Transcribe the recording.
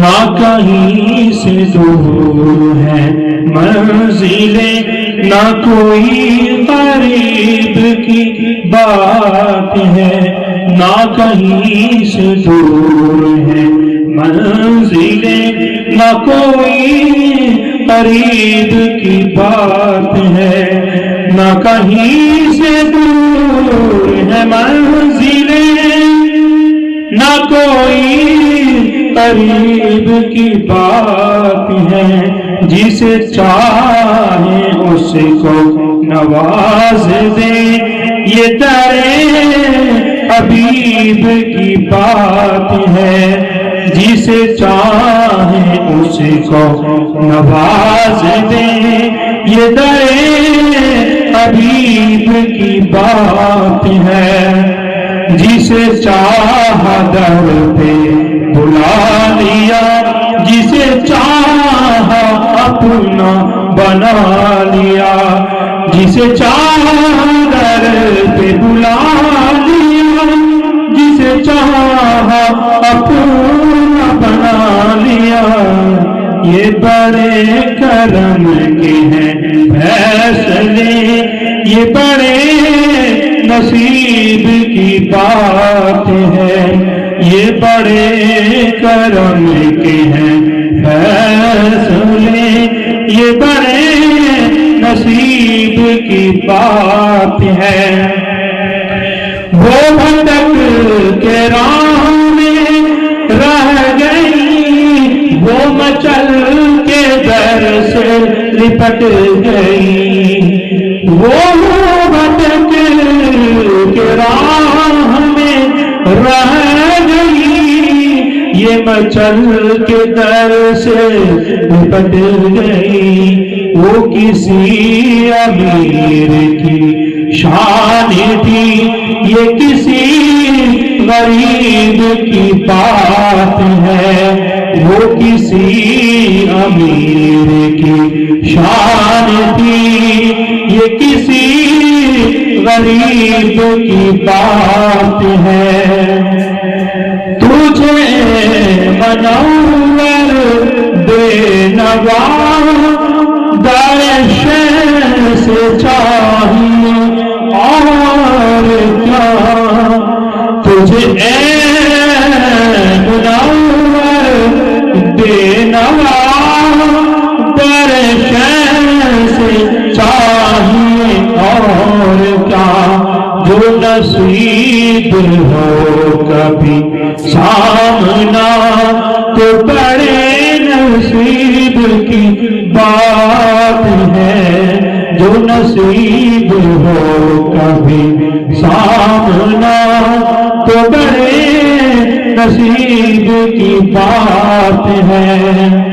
نہ کہیں سے دور ہے منزلیں، نہ کوئی قریب کی بات ہے، نہ کہیں سے دور ہے منزلیں، نہ کوئی قریب کی بات ہے، نہ کہیں سے دور ہے منزلیں، نہ کوئی قریب کی بات ہے، جسے چاہے اس کو نواز دے، یہ در حبیب کی بات ہے، جسے چاہے اس کو نواز دے، یہ در حبیب کی بات ہے، جسے چاہا در پہ بلا لیا، جسے چاہا اپنا بنا لیا، جسے چاہا در پہ بلا لیا، جسے چاہا اپنا بنا لیا، یہ بڑے کرم کے ہیں فیصلے، یہ بڑے نصیب کی بات ہے، یہ بڑے کرم کے ہیں فیصلے، یہ بڑے نصیب کی بات ہے۔ وہ بھٹک کے راہ میں رہ گئی، وہ مچل کے در سے لپٹ گئی، وہ بھٹک کے راہ میں رہ گئی، یہ مچل کے در سے لپٹ گئی، وہ کسی امیر کی شان تھی، یہ کسی غریب کی بات ہے، وہ کسی امیر کی شان تھی، یہ کسی غریب کی بات ہے۔ تجھے منور بے نوا داعش سے چاہیے اور کیا، تجھے اے منور بے نوا داعش سے چاہیے اور کیا، جو نصیب ہو کبھی سامنا تو بڑے نصیب کی بات ہے، جو نصیب ہو کبھی سامنا تو بڑے نصیب کی بات ہے۔